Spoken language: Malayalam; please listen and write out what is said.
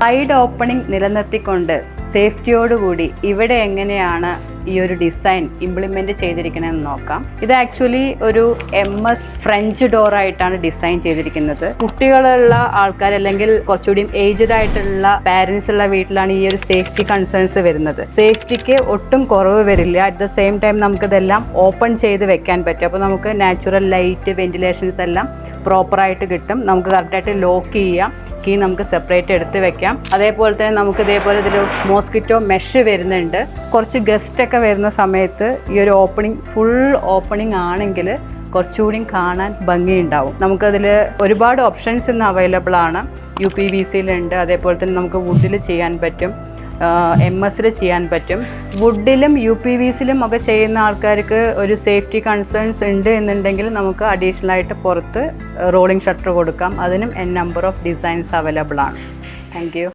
സൈഡ് ഓപ്പണിംഗ് നിലനിർത്തിക്കൊണ്ട് സേഫ്റ്റിയോടുകൂടി ഇവിടെ എങ്ങനെയാണ് ഈ ഒരു ഡിസൈൻ ഇംപ്ലിമെൻറ്റ് ചെയ്തിരിക്കണമെന്ന് നോക്കാം. ഇത് ആക്ച്വലി ഒരു MS ഫ്രഞ്ച് ഡോറായിട്ടാണ് ഡിസൈൻ ചെയ്തിരിക്കുന്നത്. കുട്ടികളുള്ള ആൾക്കാർ അല്ലെങ്കിൽ കുറച്ചുകൂടി ഏജ്ഡ് ആയിട്ടുള്ള പാരൻസ് ഉള്ള വീട്ടിലാണ് ഈ ഒരു സേഫ്റ്റി കൺസേൺസ് വരുന്നത്. സേഫ്റ്റിക്ക് ഒട്ടും കുറവ് വരില്ല. അറ്റ് ദ സെയിം ടൈം നമുക്കിതെല്ലാം ഓപ്പൺ ചെയ്ത് വെക്കാൻ പറ്റും. അപ്പോൾ നമുക്ക് നാച്ചുറൽ ലൈറ്റ്, വെന്റിലേഷൻസ് എല്ലാം പ്രോപ്പറായിട്ട് കിട്ടും. നമുക്ക് കറക്റ്റായിട്ട് ലോക്ക് ചെയ്യാം. കീ നമുക്ക് സെപ്പറേറ്റ് എടുത്ത് വെക്കാം. അതേപോലെ തന്നെ നമുക്ക് ഇതേപോലെ ഇതിൽ മോസ്കിറ്റോ മെഷ് വരുന്നുണ്ട്. കുറച്ച് ഗസ്റ്റൊക്കെ വരുന്ന സമയത്ത് ഈ ഒരു ഓപ്പണിംഗ് ഫുൾ ഓപ്പണിംഗ് ആണെങ്കിൽ കുറച്ചുകൂടി കാണാൻ ഭംഗിയുണ്ടാവും. നമുക്കതിൽ ഒരുപാട് ഓപ്ഷൻസ് ഇന്ന് അവൈലബിൾ ആണ്. UPVCയിലുണ്ട്, അതേപോലെ തന്നെ നമുക്ക് വുഡിൽ ചെയ്യാൻ പറ്റും, MS ചെയ്യാൻ പറ്റും. വുഡിലും UPVCയിലും ഒക്കെ ചെയ്യുന്ന ആൾക്കാർക്ക് ഒരു സേഫ്റ്റി കൺസേൺസ് ഉണ്ട് എന്നുണ്ടെങ്കിൽ നമുക്ക് അഡീഷണൽ ആയിട്ട് പുറത്ത് റോളിംഗ് ഷട്ടർ കൊടുക്കാം. അതിനും N number of designs available ആണ്. Thank U.